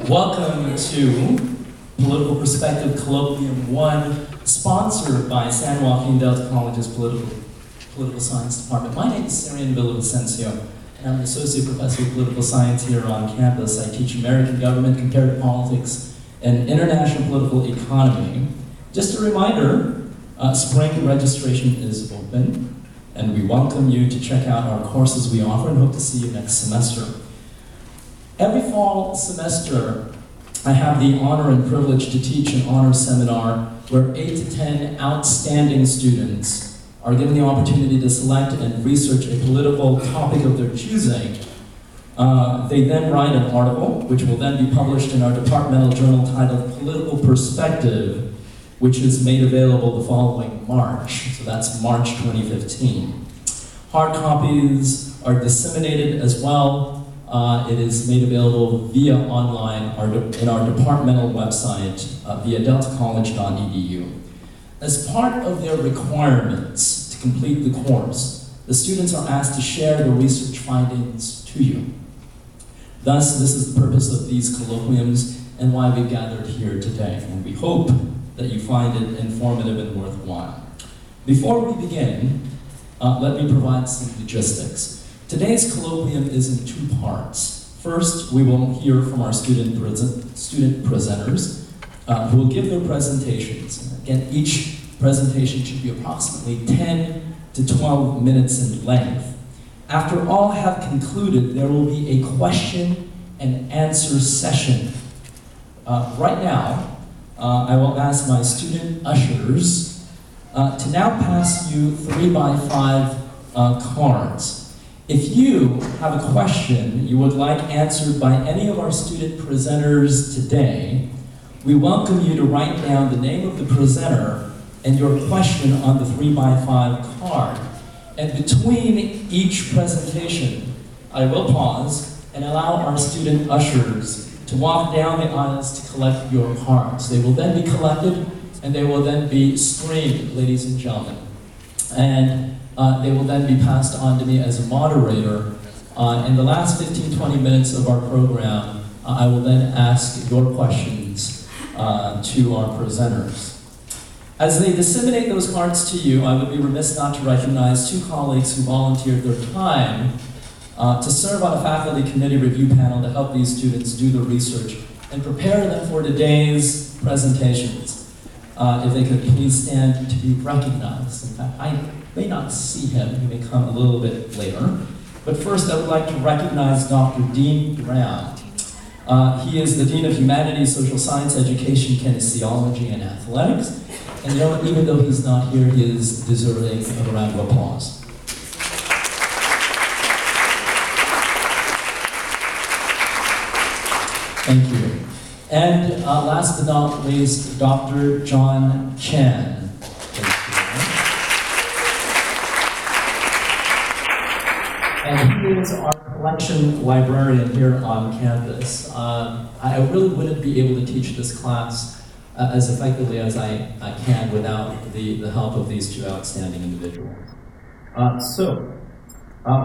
Welcome to Political Perspective Colloquium 1, sponsored by San Joaquin Delta College's Political Science Department. My name is Sarian Villavicencio, and I'm an Associate Professor of Political Science here on campus. I teach American government, comparative politics, and international political economy. Just a reminder, spring registration is open, and we welcome you to check out our courses we offer and hope to see you next semester. Every fall semester, I have the honor and privilege to teach an honor seminar where 8 to 10 outstanding students are given the opportunity to select and research a political topic of their choosing. They then write an article, which will then be published in our departmental journal titled Political Perspective, which is made available the following March. So that's March 2015. Hard copies are disseminated as well. It is made available via online in our departmental website via deltacollege.edu. As part of their requirements to complete the course, the students are asked to share their research findings to you. Thus, this is the purpose of these colloquiums and why we gathered here today, and we hope that you find it informative and worthwhile. Before we begin, let me provide some logistics. Today's colloquium is in two parts. First, we will hear from our student presenters who will give their presentations. Again, each presentation should be approximately 10 to 12 minutes in length. After all have concluded, there will be a question and answer session. Right now, I will ask my student ushers to now pass you 3x5 cards. If you have a question you would like answered by any of our student presenters today, we welcome you to write down the name of the presenter and your question on the 3x5 card. And between each presentation, I will pause and allow our student ushers to walk down the aisles to collect your cards. They will then be collected and they will then be screened, ladies and gentlemen. And they will then be passed on to me as a moderator. In the last 15-20 minutes of our program, I will then ask your questions to our presenters. As they disseminate those cards to you, I would be remiss not to recognize two colleagues who volunteered their time to serve on a faculty committee review panel to help these students do the research and prepare them for today's presentations. If they could please stand to be recognized. In fact, I may not see him, he may come a little bit later. But first, I would like to recognize Dr. Dean Brown. He is the Dean of Humanities, Social Science, Education, Kinesiology, and Athletics. And you know, even though he's not here, he is deserving of a round of applause. Thank you. And last but not least, Dr. John Chan. And he is our collection librarian here on campus. I really wouldn't be able to teach this class as effectively as I can without the help of these two outstanding individuals.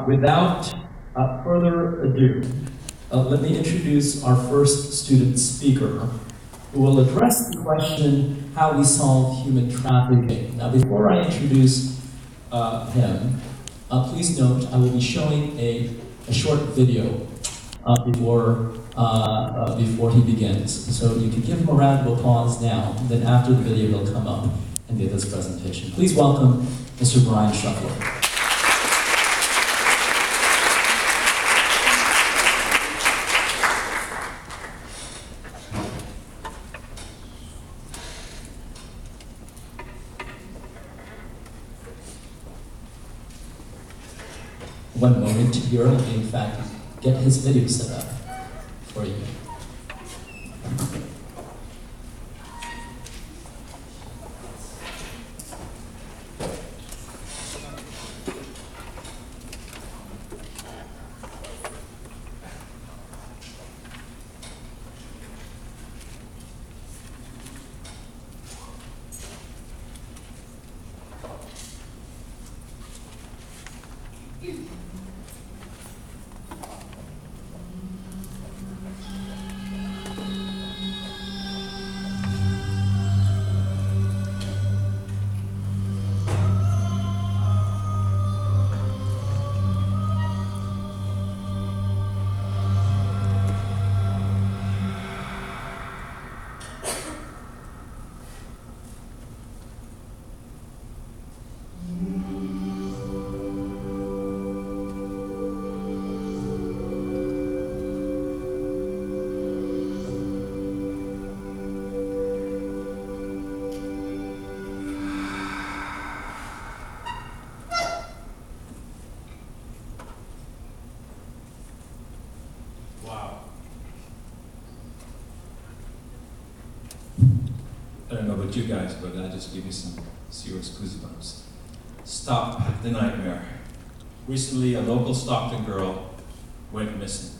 Without further ado, let me introduce our first student speaker, who will address the question, how we solve human trafficking. Now, before I introduce him, please note I will be showing a short video before he begins. So you can give him a round of applause now, and then after the video he'll come up and give his presentation. Please welcome Mr. Brian Shuffler. One moment here, let me in fact get his video set up for you. I don't know about you guys, but that just gave me some serious goosebumps. Stop the nightmare. Recently, a local Stockton girl went missing.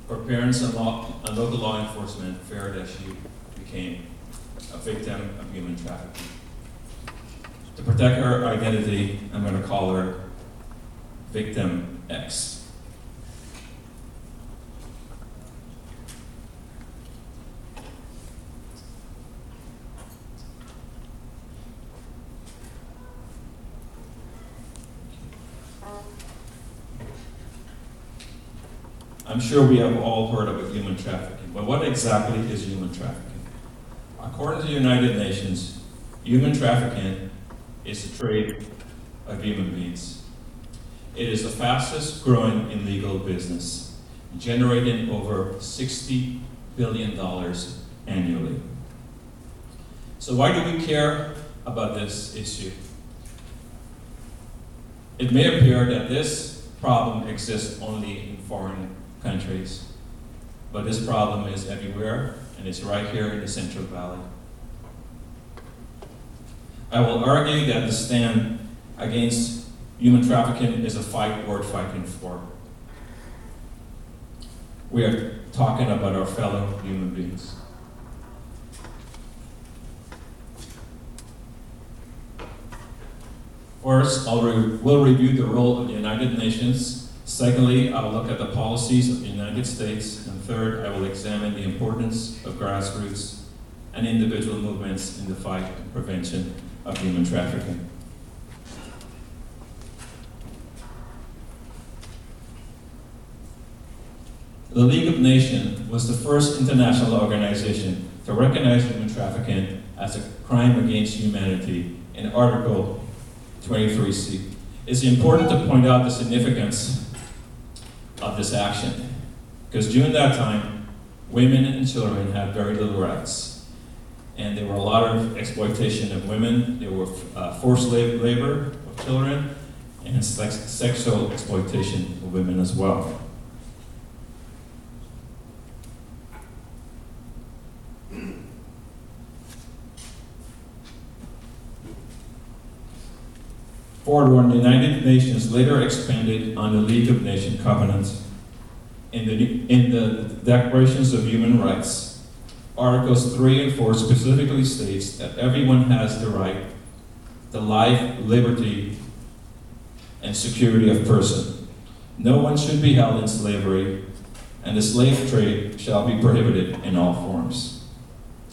Her parents and local law enforcement feared that she became a victim of human trafficking. To protect her identity, I'm going to call her Victim X. I'm sure we have all heard of human trafficking, but what exactly is human trafficking? According to the United Nations, human trafficking is the trade of human beings. It is the fastest growing illegal business, generating over $60 billion annually. So why do we care about this issue? It may appear that this problem exists only in foreign countries, but this problem is everywhere, and it's right here in the Central Valley. I will argue that the stand against human trafficking is a fight worth fighting for. We are talking about our fellow human beings. First, we'll review the role of the United Nations. Secondly, I will look at the policies of the United States. And third, I will examine the importance of grassroots and individual movements in the fight and prevention of human trafficking. The League of Nations was the first international organization to recognize human trafficking as a crime against humanity in Article 23C. It's important to point out the significance of this action, because during that time, women and children had very little rights, and there were a lot of exploitation of women. There were forced labor of children, and sexual exploitation of women as well. Forward, when the United Nations later expanded on the League of Nations covenants in the Declarations of Human Rights, Articles 3 and 4 specifically states that everyone has the right to life, liberty, and security of person. No one should be held in slavery, and the slave trade shall be prohibited in all forms.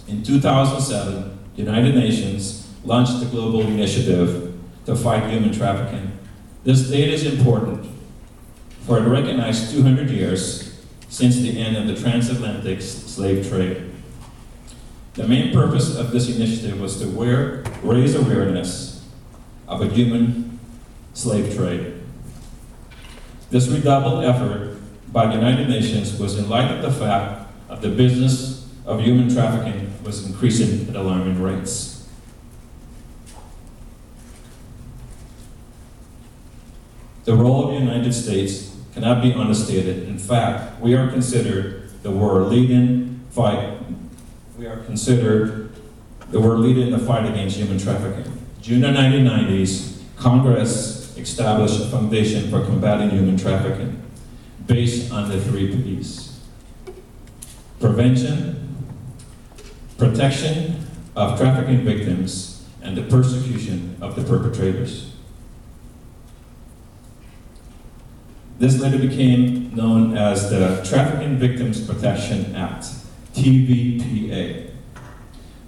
In 2007, the United Nations launched the Global Initiative to fight human trafficking. This date is important, for it recognized 200 years since the end of the transatlantic slave trade. The main purpose of this initiative was to raise awareness of a human slave trade. This redoubled effort by the United Nations was in light of the fact that the business of human trafficking was increasing at alarming rates. The role of the United States cannot be understated. In fact, we are considered the world leading the fight against human trafficking. During the 1990s, Congress established a foundation for combating human trafficking based on the 3 P's: prevention, protection of trafficking victims, and the persecution of the perpetrators. This later became known as the Trafficking Victims Protection Act, TVPA.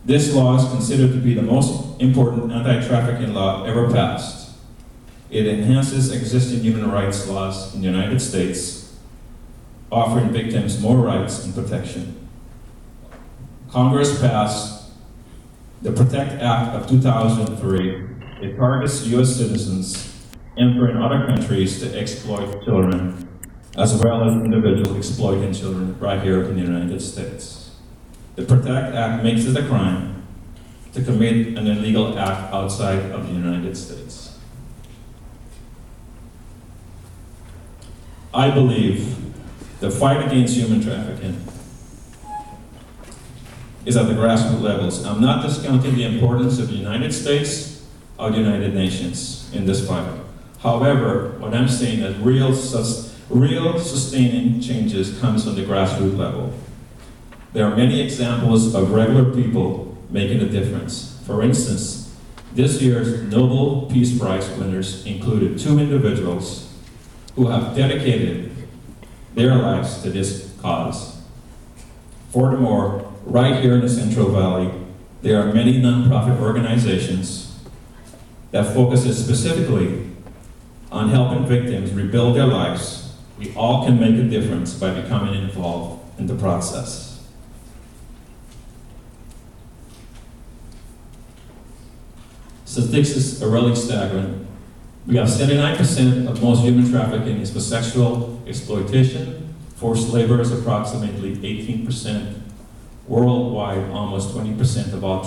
This law is considered to be the most important anti-trafficking law ever passed. It enhances existing human rights laws in the United States, offering victims more rights and protection. Congress passed the Protect Act of 2003. It targets U.S. citizens entering other countries to exploit children, as well as individuals exploiting children right here in the United States. The Protect Act makes it a crime to commit an illegal act outside of the United States. I believe the fight against human trafficking is at the grassroots levels. I'm not discounting the importance of the United States or the United Nations in this fight. However, what I'm saying is real sustaining changes comes from the grassroots level. There are many examples of regular people making a difference. For instance, this year's Nobel Peace Prize winners included 2 individuals who have dedicated their lives to this cause. Furthermore, right here in the Central Valley, there are many nonprofit organizations that focuses specifically on helping victims rebuild their lives. We all can make a difference by becoming involved in the process. Statistics are really staggering. We have 79% of most human trafficking is for sexual exploitation. Forced labor is approximately 18%. Worldwide, almost 20% of all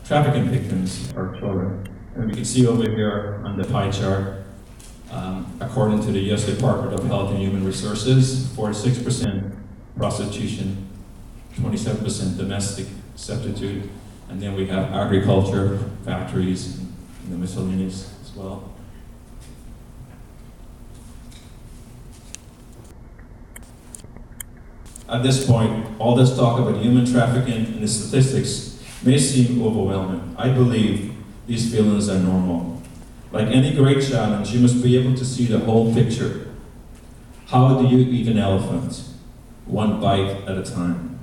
trafficking victims are children. And we can see over here on the pie chart, according to the U.S. Department of Health and Human Resources, 46% prostitution, 27% domestic substitute, and then we have agriculture, factories, and the miscellaneous as well. At this point, all this talk about human trafficking and the statistics may seem overwhelming. I believe these feelings are normal. Like any great challenge, you must be able to see the whole picture. How do you eat an elephant? One bite at a time.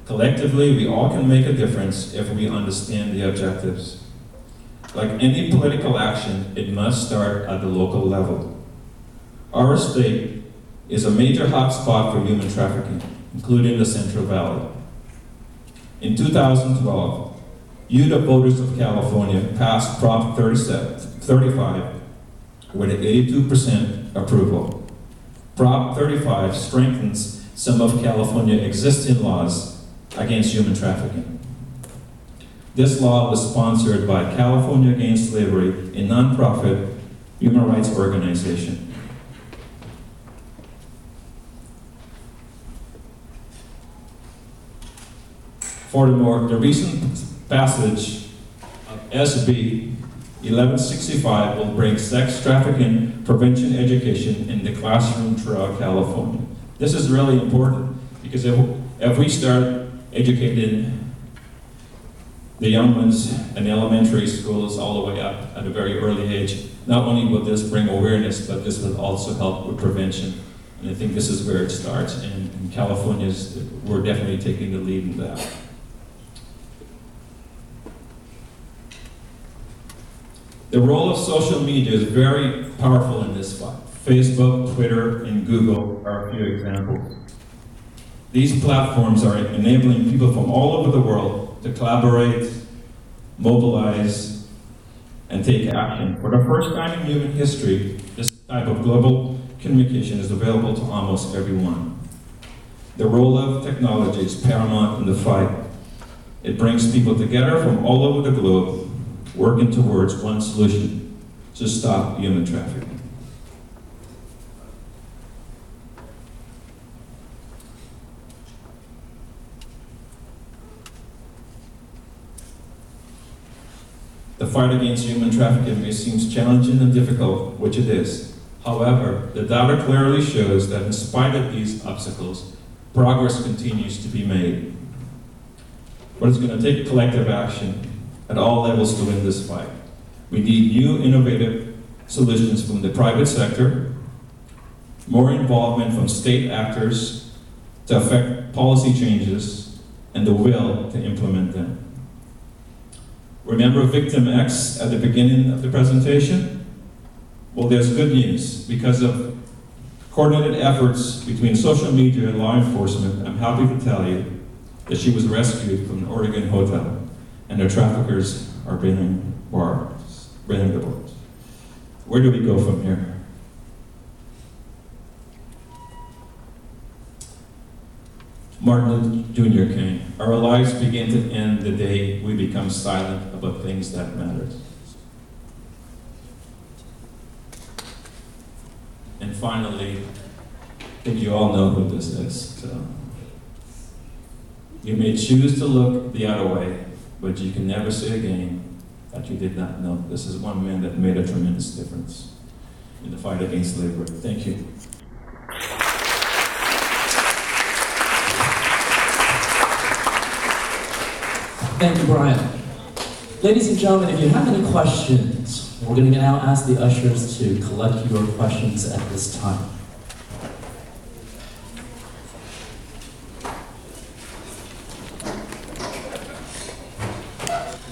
Collectively, we all can make a difference if we understand the objectives. Like any political action, it must start at the local level. Our state is a major hotspot for human trafficking, including the Central Valley. In 2012, you, the voters of California, passed Prop 35 with an 82% approval. Prop 35 strengthens some of California's existing laws against human trafficking. This law was sponsored by California Against Slavery, a nonprofit human rights organization. Furthermore, the recent passage of SB 1165 will bring sex trafficking prevention education in the classroom throughout California. This is really important because if we start educating the young ones in elementary schools all the way up at a very early age, not only will this bring awareness, but this will also help with prevention. And I think this is where it starts. And in California, we're definitely taking the lead in that. The role of social media is very powerful in this fight. Facebook, Twitter, and Google are a few examples. These platforms are enabling people from all over the world to collaborate, mobilize, and take action. For the first time in human history, this type of global communication is available to almost everyone. The role of technology is paramount in the fight. It brings people together from all over the globe, working towards one solution: to stop human trafficking. The fight against human trafficking may seem challenging and difficult, which it is. However, the data clearly shows that in spite of these obstacles, progress continues to be made. But it's going to take collective action at all levels to win this fight. We need new innovative solutions from the private sector, more involvement from state actors to affect policy changes, and the will to implement them. Remember Victim X at the beginning of the presentation? Well, there's good news. Because of coordinated efforts between social media and law enforcement, I'm happy to tell you that she was rescued from an Oregon hotel, and the traffickers are bringing the bars. Where do we go from here? Martin Luther Jr. King, our lives begin to end the day we become silent about things that matter. And finally, I think you all know who this is. So. You may choose to look the other way, but you can never say again that you did not know. This is one man that made a tremendous difference in the fight against slavery. Thank you. Thank you, Brian. Ladies and gentlemen, if you have any questions, we're going to now ask the ushers to collect your questions at this time.